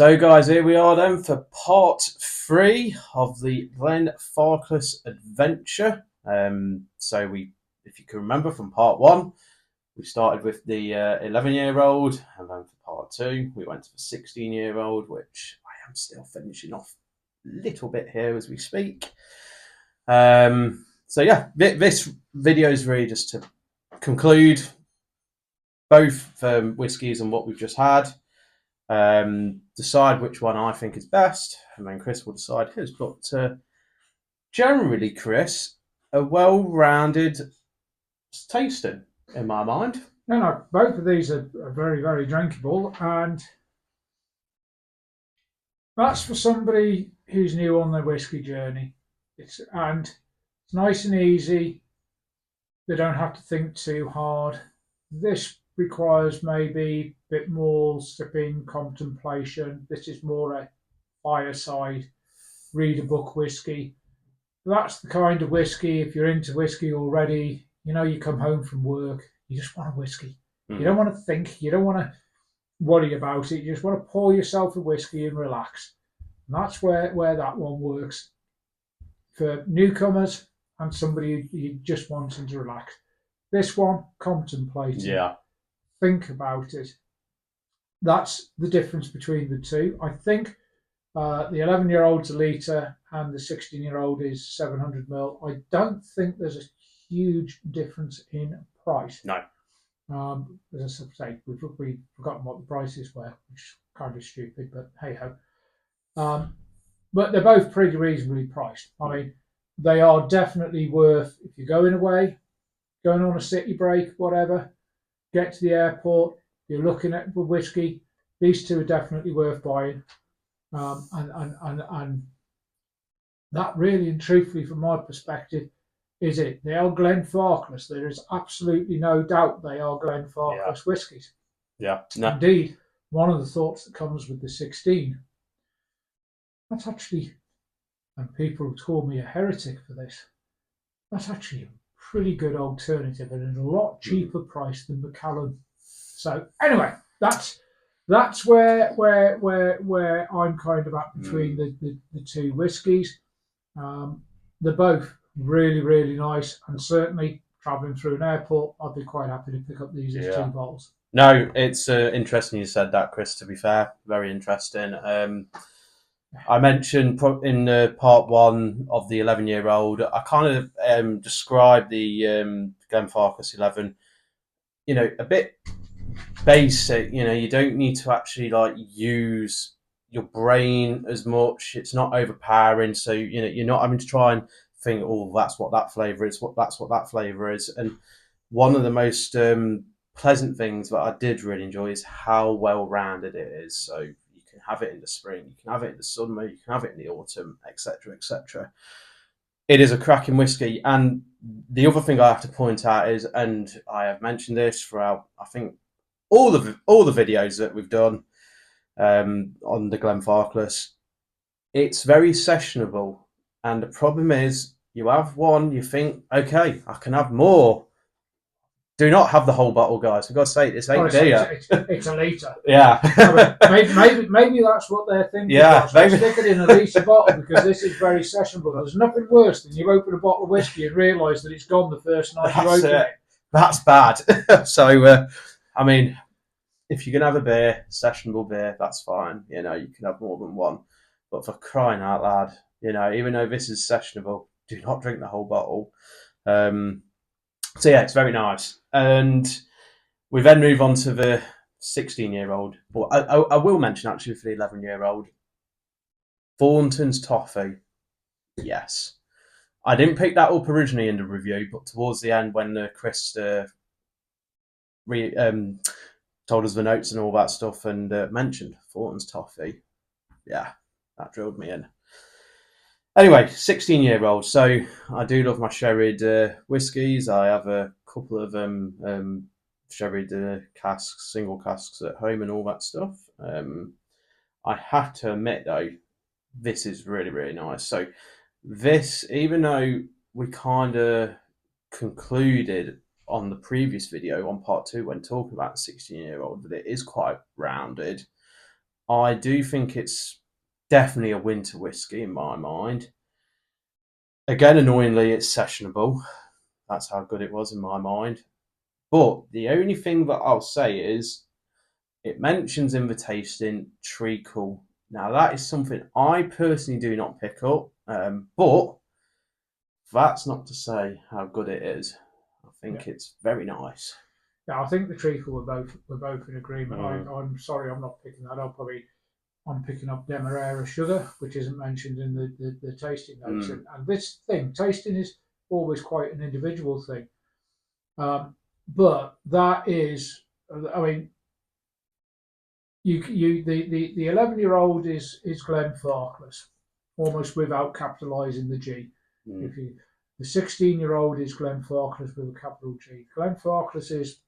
So guys, here we are then for part 3 of the Glenfarclas adventure. If you can remember from part 1, we started with the 11-year-old, and then for part 2, we went to the 16-year-old, which I am still finishing off a little bit here as we speak. This video is really just to conclude both whiskies and what we've just had. Decide which one I think is best, and then Chris will decide his. But generally, Chris, a well-rounded tasting in my mind. No, both of these are very, very drinkable, and that's for somebody who's new on their whiskey journey. It's nice and easy. They don't have to think too hard. This requires maybe a bit more sipping, contemplation. This is more a fireside, read a book whiskey. That's the kind of whiskey, if you're into whiskey already, you come home from work, you just want a whiskey. You don't want to think, you don't want to worry about it, you just want to pour yourself a whiskey and relax. And that's where that one works for newcomers and somebody who just wanting to relax. This one, contemplating. Yeah. Think about it. That's the difference between the two. I think the 11-year-old's a litre and the 16-year-old is 700 ml. I don't think there's a huge difference in price. No. As I say, we've forgotten what the prices were, which is kind of stupid, but hey ho. But they're both pretty reasonably priced. I mean, they are definitely worth, if you're going away, going on a city break, whatever, get to the airport, you're looking at the whiskey, these two are definitely worth buying. And that really and truthfully, from my perspective, is it. They are Glenfarclas. There is absolutely no doubt they are Glenfarclas whiskies. Yeah. No. Indeed, one of the thoughts that comes with the 16, that's actually, and people have called me a heretic for this, that's actually a pretty good alternative and a lot cheaper price than Macallan. So anyway, that's where I'm kind of at between the two whiskies. They're both really, really nice, and certainly travelling through an airport, I'd be quite happy to pick up these as 2 bottles. No, it's interesting you said that, Chris, to be fair. Very interesting. I mentioned in part 1 of the 11-year-old, I kind of described the Glenfarclas 11, a bit basic. You don't need to actually use your brain as much. It's not overpowering, so you're not having to try and think, oh, that's what that flavour is, that's what that flavour is. And one of the most pleasant things that I did really enjoy is how well rounded it is. So you can have it in the spring, you can have it in the summer, you can have it in the autumn, etc., etc. It is a cracking whiskey. And the other thing I have to point out is, and I have mentioned this throughout, I think, all the videos that we've done on the Glenfarclas, it's very sessionable. And the problem is, you have one, you think, okay, I can have more. Do not have the whole bottle, guys. For God's sake, it's 8 beer. It's a litre. Yeah. maybe that's what they're thinking. Yeah, maybe stick it in a litre bottle, because this is very sessionable. There's nothing worse than you open a bottle of whiskey and realise that it's gone the first night you open it. That's bad. So, I mean, if you can have a beer, sessionable beer, that's fine. You can have more than one. But for crying out loud, even though this is sessionable, do not drink the whole bottle. So yeah, it's very nice. And we then move on to the 16-year-old. But I will mention, actually, for the 11-year-old, Thornton's toffee. Yes. I didn't pick that up originally in the review, but towards the end, when Chris told us the notes and all that stuff, and mentioned Thornton's toffee, yeah, that drilled me in. Anyway, 16-year-old. So I do love my sherried whiskies. I have a couple of sherried casks, single casks at home and all that stuff. I have to admit, though, this is really, really nice. So this, even though we kind of concluded on the previous video on part 2 when talking about the 16-year-old that it is quite rounded, I do think it's definitely a winter whiskey in my mind. Again, annoyingly, it's sessionable. That's how good it was in my mind. But the only thing that I'll say is it mentions in the tasting treacle. Now, that is something I personally do not pick up, but that's not to say how good it is. I think it's very nice. Yeah, I think the treacle we're both in agreement. Mm. I'm sorry, I'm not picking that up. I'm picking up Demerara sugar, which isn't mentioned in the tasting notes. And this thing, tasting is always quite an individual thing. But that is, I mean, the 11-year-old is Glenfarclas, almost without capitalising the G. If you the 16-year-old is Glenfarclas with a capital G. Glenfarclas is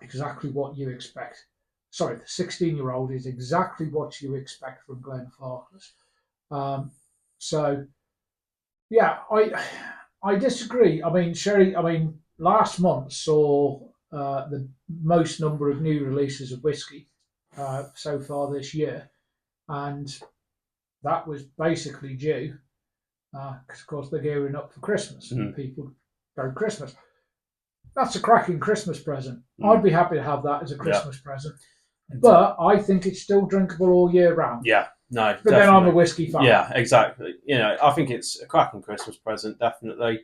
exactly what you expect. Sorry, the 16-year-old is exactly what you expect from Glenfarclas. So, yeah, I disagree. I mean, Sherry. I mean, last month saw the most number of new releases of whiskey so far this year, and that was basically due because, of course, they're gearing up for Christmas and people go Christmas. That's a cracking Christmas present. I'd be happy to have that as a Christmas present. But I think it's still drinkable all year round. Yeah, no. But then I'm a whiskey fan. Yeah, exactly. I think it's a cracking Christmas present, definitely.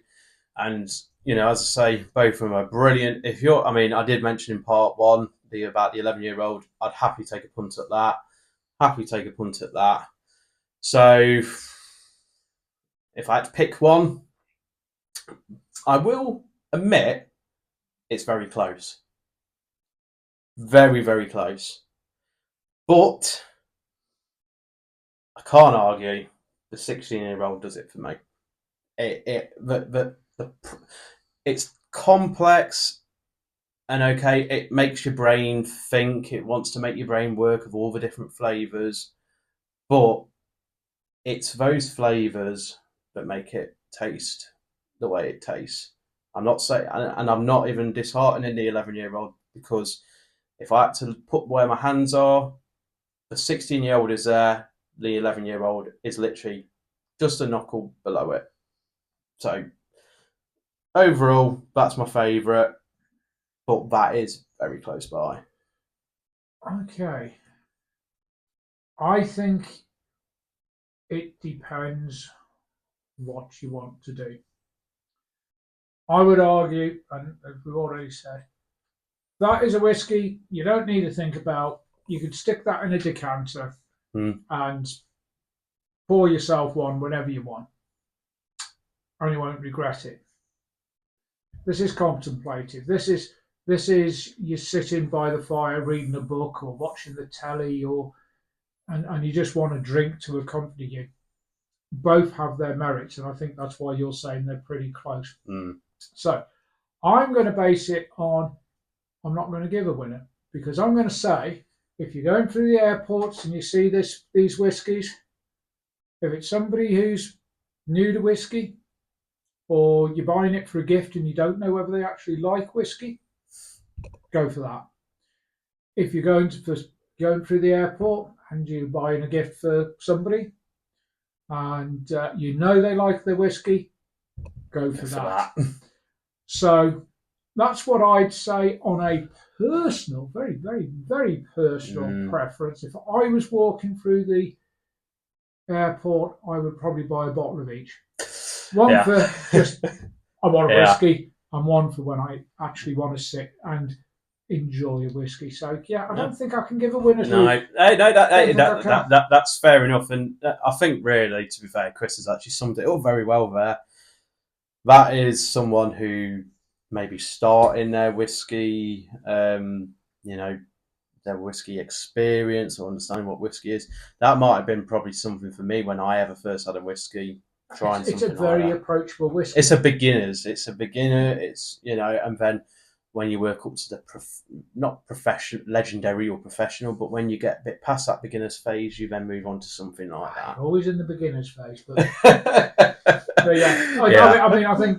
And, as I say, both of them are brilliant. I did mention in part one about the 11-year-old. I'd happily take a punt at that. So, if I had to pick one, I will admit it's very close. Very, very close. But I can't argue the 16-year-old does it for me. It's complex and okay, it makes your brain think, it wants to make your brain work of all the different flavours, but it's those flavours that make it taste the way it tastes. I'm not saying, and I'm not even disheartening the 11-year-old, because if I had to put where my hands are, the 16-year-old is there, the 11-year-old is literally just a knuckle below it. So overall, that's my favourite, but that is very close by. Okay. I think it depends what you want to do. I would argue, and as we've already said, that is a whiskey you don't need to think about. You could stick that in a decanter and pour yourself one whenever you want, and you won't regret it. This is contemplative. This is you sitting by the fire reading a book or watching the telly, and you just want a drink to accompany you. Both have their merits, and I think that's why you're saying they're pretty close. So I'm going to base it on, I'm not going to give a winner, because I'm going to say, if you're going through the airports and you see these whiskies, if it's somebody who's new to whiskey, or you're buying it for a gift and you don't know whether they actually like whiskey, go for that. If you're going through the airport and you're buying a gift for somebody, and you know they like their whiskey, go for that. So that's what I'd say on a personal, very, very, very personal preference. If I was walking through the airport, I would probably buy a bottle of each. One for just, I want a whiskey, and one for when I actually want to sit and enjoy a whiskey. So I don't think I can give a winner. That's fair enough, and I think really, to be fair, Chris has actually summed it up very well there. That is someone who maybe starting their whiskey, their whiskey experience or understanding what whiskey is. That might have been probably something for me when I ever first had a whiskey. It's a very approachable whiskey. It's a beginner. It's and then when you work up to the not professional, legendary or professional, but when you get a bit past that beginner's phase, you then move on to something like that. Always in the beginner's phase, but I think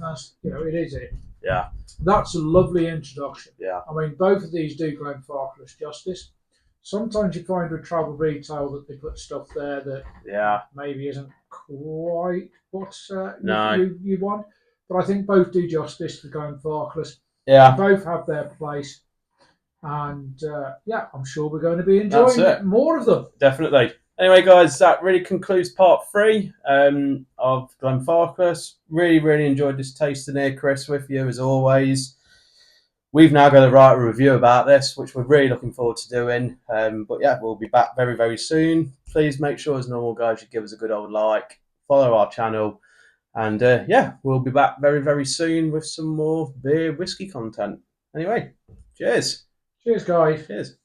that's it is it. Yeah, that's a lovely introduction. Yeah, I mean both of these do Glenfarclas justice. sometimes you find with travel retail that they put stuff there that maybe isn't quite what you want. But I think both do justice to Glenfarclas. Yeah. Both have their place. And I'm sure we're going to be enjoying more of them. Definitely. Anyway, guys, that really concludes part 3 of Glenfarclas. Really, really enjoyed this tasting here, Chris, with you as always. We've now got to write a review about this, which we're really looking forward to doing. But yeah, we'll be back very, very soon. Please make sure, as normal, guys, you give us a good old like, follow our channel, and we'll be back very, very soon with some more beer whiskey content. Anyway, cheers. Cheers, guys. Cheers.